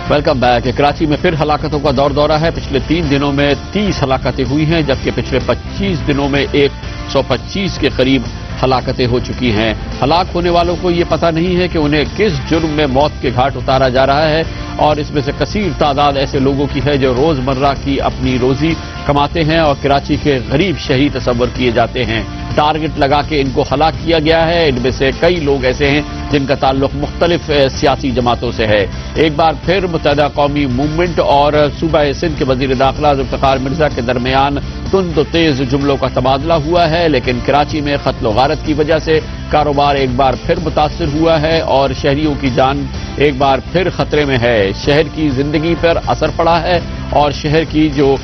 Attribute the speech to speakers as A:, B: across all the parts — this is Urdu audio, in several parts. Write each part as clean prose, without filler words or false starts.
A: Welcome back. کراچی میں پھر ہلاکتوں کا دور دورہ ہے۔ پچھلے 3 دنوں میں 30 ہلاکتیں ہوئی ہیں، جبکہ پچھلے 25 دنوں میں 125 کے قریب ہلاکتیں ہو چکی ہیں۔ ہلاک ہونے والوں کو یہ پتہ نہیں ہے کہ انہیں کس جرم میں موت کے گھاٹ اتارا جا رہا ہے، اور اس میں سے کثیر تعداد ایسے لوگوں کی ہے جو روزمرہ کی اپنی روزی کماتے ہیں اور کراچی کے غریب شہری تصور کیے جاتے ہیں۔ ٹارگٹ لگا کے ان کو ہلاک کیا گیا ہے۔ ان میں سے کئی لوگ ایسے ہیں جن کا تعلق مختلف سیاسی جماعتوں سے ہے۔ ایک بار پھر متحدہ قومی موومنٹ اور صوبہ سندھ کے وزیر داخلہ ذوالفقار مرزا کے درمیان تند و تیز جملوں کا تبادلہ ہوا ہے، لیکن کراچی میں قتل و غارت کی وجہ سے کاروبار ایک بار پھر متاثر ہوا ہے اور شہریوں کی جان ایک بار پھر خطرے میں ہے۔ شہر کی زندگی پر اثر پڑا ہے اور شہر کی جو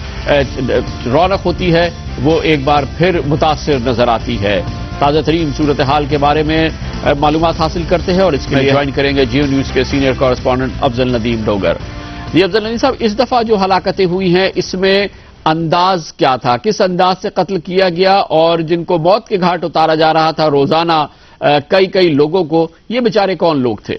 A: رونق ہوتی ہے وہ ایک بار پھر متاثر نظر آتی ہے۔ تازہ ترین صورتحال کے بارے میں معلومات حاصل کرتے ہیں اور اس کے لیے جوائن کریں گے جیو نیوز کے سینئر کورسپونڈنٹ افضل ندیم ڈوگر۔ جی افضل ندیم صاحب، اس دفعہ جو ہلاکتیں ہوئی ہیں اس میں انداز کیا تھا؟ کس انداز سے قتل کیا گیا اور جن کو موت کے گھاٹ اتارا جا رہا تھا روزانہ کئی لوگوں کو، یہ بیچارے کون لوگ تھے؟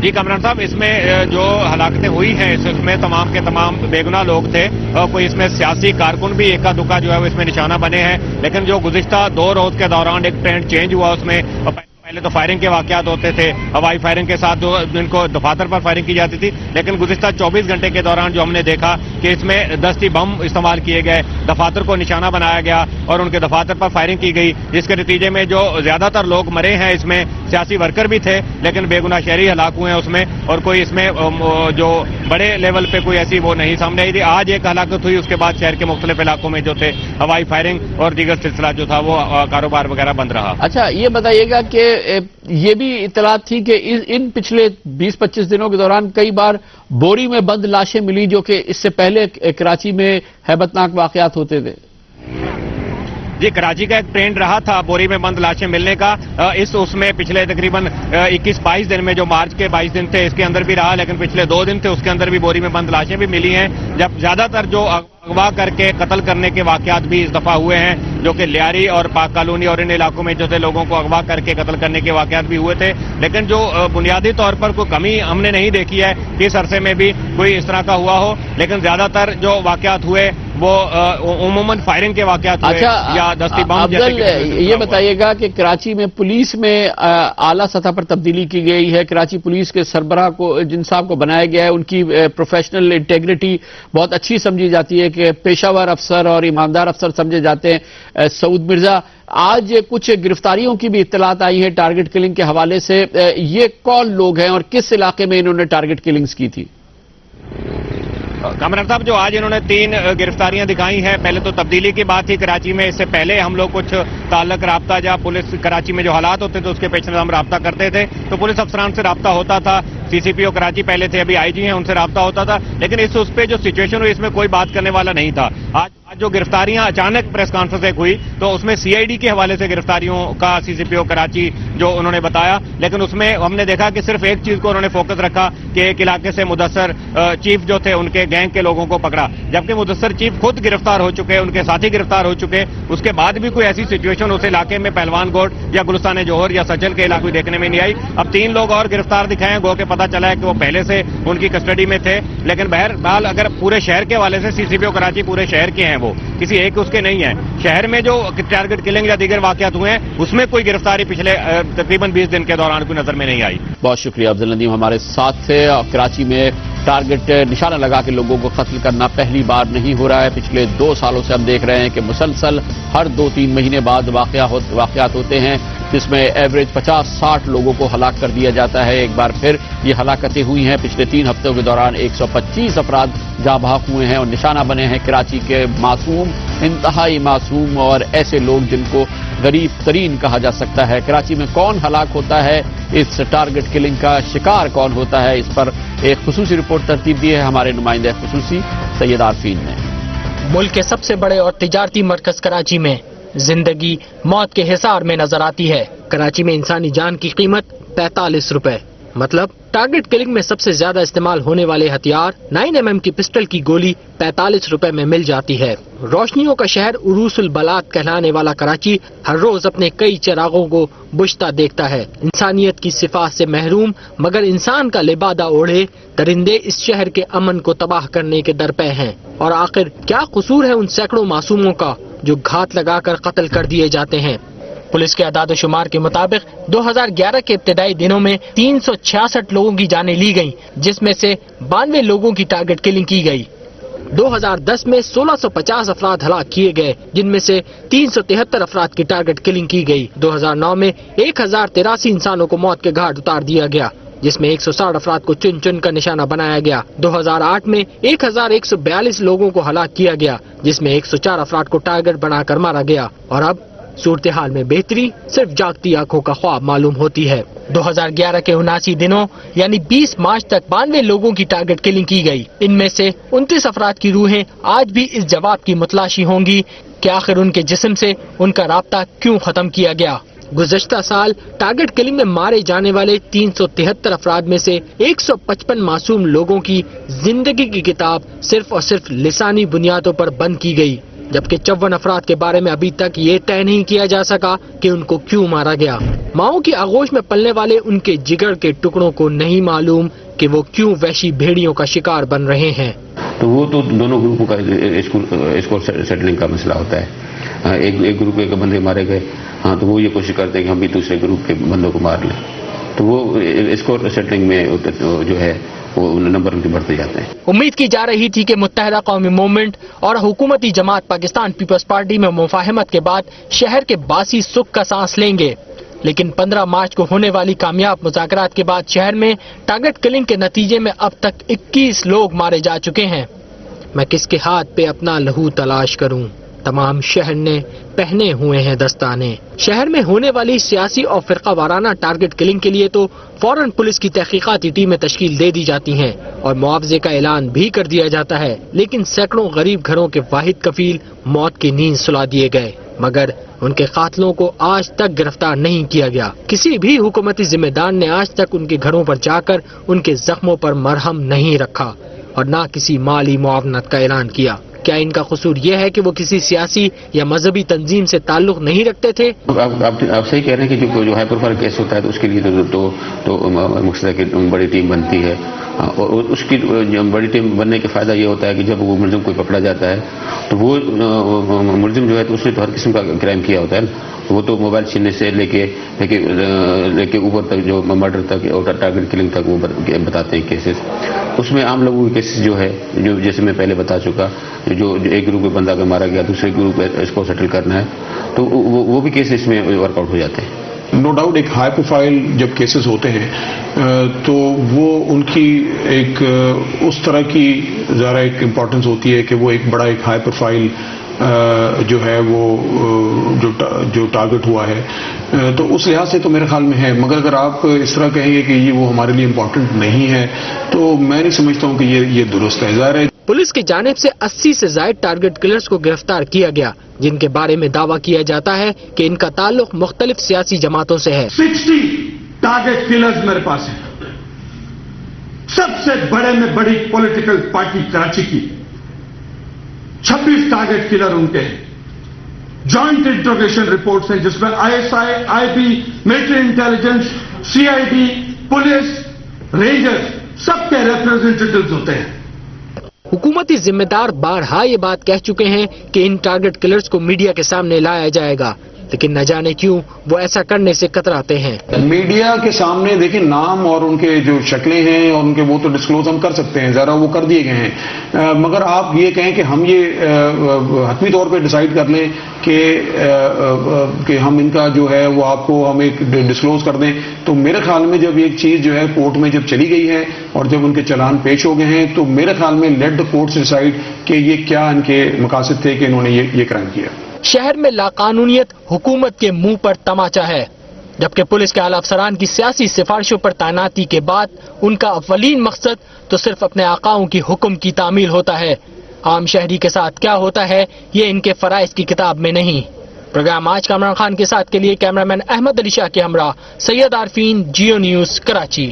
B: جی کامران صاحب، اس میں جو ہلاکتیں ہوئی ہیں اس میں تمام کے تمام بے گناہ لوگ تھے، اور کوئی اس میں سیاسی کارکن بھی ایکا دکا جو ہے وہ اس میں نشانہ بنے ہیں، لیکن جو گزشتہ 2 روز کے دوران ایک ٹرینڈ چینج ہوا اس میں۔ پہلے تو فائرنگ کے واقعات ہوتے تھے، ہوائی فائرنگ کے ساتھ جن کو دفاتر پر فائرنگ کی جاتی تھی، لیکن گزشتہ 24 گھنٹے کے دوران جو ہم نے دیکھا کہ اس میں دستی بم استعمال کیے گئے، دفاتر کو نشانہ بنایا گیا اور ان کے دفاتر پر فائرنگ کی گئی، جس کے نتیجے میں جو زیادہ تر لوگ مرے ہیں اس میں سیاسی ورکر بھی تھے، لیکن بے گناہ شہری ہلاک ہوئے ہیں اس میں، اور کوئی اس میں جو بڑے لیول پہ کوئی ایسی وہ نہیں سامنے آئی تھی۔ آج ایک ہلاکت ہوئی، اس کے بعد شہر کے مختلف علاقوں میں جو تھے ہوائی فائرنگ اور دیگر سلسلہ جو تھا وہ کاروبار وغیرہ بند رہا۔
A: اچھا یہ بتائیے گا کہ یہ بھی اطلاع تھی کہ ان پچھلے 20-25 دنوں کے دوران کئی بار بوری میں بند لاشیں ملی، جو کہ اس سے پہلے کراچی میں ہیبت ناک واقعات ہوتے تھے؟
B: جی کراچی کا ایک ٹرینڈ رہا تھا بوری میں بند لاشیں ملنے کا، اس میں پچھلے تقریباً 21-22 دن میں جو مارچ کے 22 دن تھے اس کے اندر بھی رہا، لیکن پچھلے 2 دن تھے اس کے اندر بھی بوری میں بند لاشیں بھی ملی ہیں، جب زیادہ تر جو اغوا کر کے قتل کرنے کے واقعات بھی اس دفعہ ہوئے ہیں، جو کہ لیاری اور پاک کالونی اور ان علاقوں میں جو تھے لوگوں کو اغوا کر کے قتل کرنے کے واقعات بھی ہوئے تھے، لیکن جو بنیادی طور پر کوئی کمی ہم نے نہیں دیکھی ہے کہ اس عرصے میں بھی کوئی اس طرح کا ہوا ہو، لیکن زیادہ تر جو واقعات ہوئے وہ عموماً فائرنگ کے واقعات ہوئے یا دستی بم۔
A: افضل یہ بتائیے گا کہ کراچی میں پولیس میں اعلیٰ سطح پر تبدیلی کی گئی ہے، کراچی پولیس کے سربراہ کو جن صاحب کو بنایا گیا ہے ان کی پروفیشنل انٹیگریٹی بہت اچھی سمجھی جاتی ہے کہ پیشہ ور افسر اور ایماندار افسر سمجھے جاتے ہیں۔ سعود مرزا، آج کچھ گرفتاریوں کی بھی اطلاعات آئی ہیں ٹارگٹ کلنگ کے حوالے سے، یہ کون لوگ ہیں اور کس علاقے میں انہوں نے ٹارگٹ کلنگز کی تھی؟
B: کامران صاحب، جو آج انہوں نے 3 گرفتاریاں دکھائی ہیں، پہلے تو تبدیلی کی بات تھی کراچی میں، اس سے پہلے ہم لوگ کچھ تعلق رابطہ جہاں پولیس کراچی میں جو حالات ہوتے تھے اس کے پیش نظر ہم رابطہ کرتے تھے، تو پولیس افسران سے رابطہ ہوتا تھا، سی سی پی او کراچی پہلے تھے ابھی آئی جی ہیں، ان سے رابطہ ہوتا تھا، لیکن اس پہ جو سچویشن ہوئی اس میں کوئی بات کرنے والا نہیں تھا۔ آج جو گرفتاریاں اچانک پریس کانفرنس ایک ہوئی تو اس میں سی آئی ڈی کے حوالے سے گرفتاریوں کا سی سی پی او کراچی جو انہوں نے بتایا، لیکن اس میں ہم نے دیکھا کہ صرف ایک چیز کو انہوں نے فوکس رکھا کہ ایک علاقے سے مدثر چیف جو تھے ان کے گینگ کے لوگوں کو پکڑا، جبکہ مدثر چیف خود گرفتار ہو چکے، ان کے ساتھی گرفتار ہو چکے، اس کے بعد بھی کوئی ایسی سچویشن اس علاقے میں پہلوان گوٹ یا گلستان جوہر یا سچل کے علاقے دیکھنے میں نہیں آئی۔ اب 3 لوگ اور گرفتار دکھائے، گو کہ پتہ چلا ہے کہ وہ پہلے سے ان کی کسٹڈی میں تھے، لیکن بہرحال اگر پورے شہر کے حوالے سے سی سی پی او کراچی پورے شہر کے ہیں، وہ کسی ایک اس کے نہیں ہیں، شہر میں جو ٹارگٹ کلنگ یا دیگر واقعات ہوئے ہیں اس میں کوئی گرفتاری پچھلے تقریباً 20 دن کے دوران کوئی نظر میں نہیں آئی۔
A: بہت شکریہ افضل ندیم ہمارے ساتھ تھے۔ کراچی میں ٹارگٹ نشانہ لگا کے لوگوں کو قتل کرنا پہلی بار نہیں ہو رہا ہے، پچھلے 2 سالوں سے ہم دیکھ رہے ہیں کہ مسلسل ہر 2-3 مہینے بعد واقعات ہوتے ہیں جس میں ایوریج 50-60 لوگوں کو ہلاک کر دیا جاتا ہے۔ ایک بار پھر یہ ہلاکتیں ہوئی ہیں، پچھلے 3 ہفتوں کے دوران 125 افراد جاں بحق ہوئے ہیں اور نشانہ بنے ہیں کراچی کے معصوم، انتہائی معصوم اور ایسے لوگ جن کو غریب ترین کہا جا سکتا ہے۔ کراچی میں کون ہلاک ہوتا ہے، اس ٹارگٹ کلنگ کا شکار کون ہوتا ہے، اس پر ایک خصوصی رپورٹ ترتیب دی ہے ہمارے نمائندہ خصوصی سید عارفین نے۔
C: ملک کے سب سے بڑے اور تجارتی مرکز کراچی میں زندگی موت کے حصار میں نظر آتی ہے۔ کراچی میں انسانی جان کی قیمت 45 روپے، مطلب ٹارگٹ کلنگ میں سب سے زیادہ استعمال ہونے والے ہتھیار 9mm کی پسٹل کی گولی 45 روپے میں مل جاتی ہے۔ روشنیوں کا شہر عروس البلاد کہلانے والا کراچی ہر روز اپنے کئی چراغوں کو بجھتا دیکھتا ہے۔ انسانیت کی صفات سے محروم مگر انسان کا لبادہ اوڑھے درندے اس شہر کے امن کو تباہ کرنے کے درپے ہیں، اور آخر کیا قصور ہے ان سینکڑوں معصوموں کا جو گھات لگا کر قتل کر دیے جاتے ہیں۔ پولیس کے اعداد و شمار کے مطابق 2011 کے ابتدائی دنوں میں 366 لوگوں کی جانیں لی گئیں، جس میں سے 92 لوگوں کی ٹارگٹ کلنگ کی گئی۔ 2010 میں 1650 افراد ہلاک کیے گئے، جن میں سے 373 افراد کی ٹارگٹ کلنگ کی گئی۔ 2009 میں 1083 انسانوں کو موت کے گھاٹ اتار دیا گیا، جس میں 160 افراد کو چن چن کا نشانہ بنایا گیا۔ 2008 میں 1142 لوگوں کو ہلاک کیا گیا، جس میں 104 افراد کو ٹارگٹ بنا کر مارا گیا، اور اب صورتحال میں بہتری صرف جاگتی آنکھوں کا خواب معلوم ہوتی ہے۔ 2011 کے 79 دنوں یعنی 20 مارچ تک 92 لوگوں کی ٹارگٹ کلنگ کی گئی۔ ان میں سے 29 افراد کی روحیں آج بھی اس جواب کی متلاشی ہوں گی کہ آخر ان کے جسم سے ان کا رابطہ کیوں ختم کیا گیا۔ گزشتہ سال ٹارگٹ کلنگ میں مارے جانے والے 373 افراد میں سے 155 معصوم لوگوں کی زندگی کی کتاب صرف اور صرف لسانی بنیادوں پر بند کی گئی، جبکہ 54 افراد کے بارے میں ابھی تک یہ طے نہیں کیا جا سکا کہ ان کو کیوں مارا گیا۔ ماؤں کی آغوش میں پلنے والے ان کے جگر کے ٹکڑوں کو نہیں معلوم کہ وہ کیوں وحشی بھیڑیوں کا شکار بن رہے ہیں۔
A: تو وہ تو دونوں گروپوں کا اسکور سیٹلنگ کا مسئلہ ہوتا ہے۔ ایک گروپ کے بندے مارے گئے، ہاں تو وہ یہ کوشش کرتے ہیں کہ ہم بھی دوسرے گروپ کے بندوں کو مار لیں، تو وہ اسکور سیٹلنگ میں جو ہے وہ نمبر ان کے بڑھتے جاتے ہیں۔
C: امید کی جا رہی تھی کہ متحدہ قومی موومنٹ اور حکومتی جماعت پاکستان پیپلز پارٹی میں مفاہمت کے بعد شہر کے باسی سکھ کا سانس لیں گے، لیکن 15 مارچ کو ہونے والی کامیاب مذاکرات کے بعد شہر میں ٹارگٹ کلنگ کے نتیجے میں اب تک 21 لوگ مارے جا چکے ہیں۔ میں کس کے ہاتھ پہ اپنا لہو تلاش کروں، تمام شہر نے پہنے ہوئے ہیں دستانے۔ شہر میں ہونے والی سیاسی اور فرقہ وارانہ ٹارگٹ کلنگ کے لیے تو فوراً پولیس کی تحقیقاتی ٹیمیں تشکیل دے دی جاتی ہیں اور معاوضے کا اعلان بھی کر دیا جاتا ہے، لیکن سینکڑوں غریب گھروں کے واحد کفیل موت کی نیند سلا دیے گئے، مگر ان کے قاتلوں کو آج تک گرفتار نہیں کیا گیا۔ کسی بھی حکومتی ذمہ دار نے آج تک ان کے گھروں پر جا کر ان کے زخموں پر مرہم نہیں رکھا اور نہ کسی مالی معاونت کا اعلان کیا۔ کیا ان کا قصور یہ ہے کہ وہ کسی سیاسی یا مذہبی تنظیم سے تعلق نہیں رکھتے تھے؟
A: آپ صحیح کہہ رہے ہیں کہ جو ہائی پروفائل کیس ہوتا ہے تو اس کے لیے تو مقصد ہے کہ بڑی ٹیم بنتی ہے، اور اس کی بڑی ٹیم بننے کا فائدہ یہ ہوتا ہے کہ جب وہ ملزم کوئی پکڑا جاتا ہے تو وہ ملزم جو ہے تو اس نے تو ہر قسم کا کرائم کیا ہوتا ہے، وہ تو موبائل چھیننے سے لے کے اوپر تک جو مرڈر تک اور ٹارگٹ کلنگ تک وہ بتاتے ہیں کیسز۔ اس میں عام لوگوں کے کیسز جو ہے جو جیسے میں پہلے بتا چکا، جو ایک گروپ میں بندہ اگر مارا گیا دوسرے گروپ اس کو سیٹل کرنا ہے تو وہ بھی کیسز میں ورک آؤٹ ہو جاتے ہیں۔
D: نو ڈاؤٹ ایک ہائی پروفائل جب کیسز ہوتے ہیں تو وہ ان کی ایک اس طرح کی ذرا ایک امپورٹنس ہوتی ہے کہ وہ ایک بڑا ایک ہائی پروفائل جو ہے وہ جو ٹارگٹ ہوا ہے، تو اس لحاظ سے تو میرے خیال میں ہے، مگر اگر آپ اس طرح کہیں گے کہ یہ وہ ہمارے لیے امپورٹنٹ نہیں ہے تو میں نہیں سمجھتا ہوں کہ یہ درست ہے۔ ظاہر ہے
C: پولیس کی جانب سے 80 سے زائد ٹارگٹ کلرز کو گرفتار کیا گیا، جن کے بارے میں دعویٰ کیا جاتا ہے کہ ان کا تعلق مختلف سیاسی جماعتوں سے ہے۔
E: 60 ٹارگٹ کلرز میرے پاس ہیں، سب سے بڑے میں بڑی پولیٹیکل پارٹی کراچی کی 26 ٹارگٹ کلر ان کے ہیں۔ جوائنٹ انٹروگیشن رپورٹس ہیں جس میں ISI, IB, military intelligence, CID, police, rangers سب کے ریپرزینٹیٹیوز ہوتے ہیں۔
C: حکومتی ذمہ دار بارہا یہ بات کہہ چکے ہیں کہ ان ٹارگٹ کلرز کو میڈیا کے سامنے لایا جائے گا، لیکن نہ جانے کیوں وہ ایسا کرنے سے کتراتے ہیں۔
D: میڈیا کے سامنے دیکھیں نام اور ان کے جو شکلیں ہیں اور ان کے وہ تو ڈسکلوز ہم کر سکتے ہیں، ذرا وہ کر دیے گئے ہیں، مگر آپ یہ کہیں کہ ہم یہ حتمی طور پہ ڈیسائیڈ کر لیں کہ ہم ان کا جو ہے وہ آپ کو ہم ایک ڈسکلوز کر دیں، تو میرے خیال میں جب ایک چیز جو ہے کورٹ میں جب چلی گئی ہے اور جب ان کے چلان پیش ہو گئے ہیں تو میرے خیال میں لیٹ دا کورٹس ڈیسائیڈ کہ یہ کیا ان کے مقاصد تھے کہ انہوں نے یہ کرائم کیا۔
C: شہر میں لاقانونیت حکومت کے منہ پر تماچا ہے، جبکہ پولیس کے اعلی افسران کی سیاسی سفارشوں پر تعیناتی کے بعد ان کا اولین مقصد تو صرف اپنے آقاؤں کی حکم کی تعمیل ہوتا ہے۔ عام شہری کے ساتھ کیا ہوتا ہے یہ ان کے فرائض کی کتاب میں نہیں۔ پروگرام آج کامران خان کے ساتھ کے لیے کیمرامین احمد علی شاہ کے ہمراہ سید عارفین، جیو نیوز، کراچی۔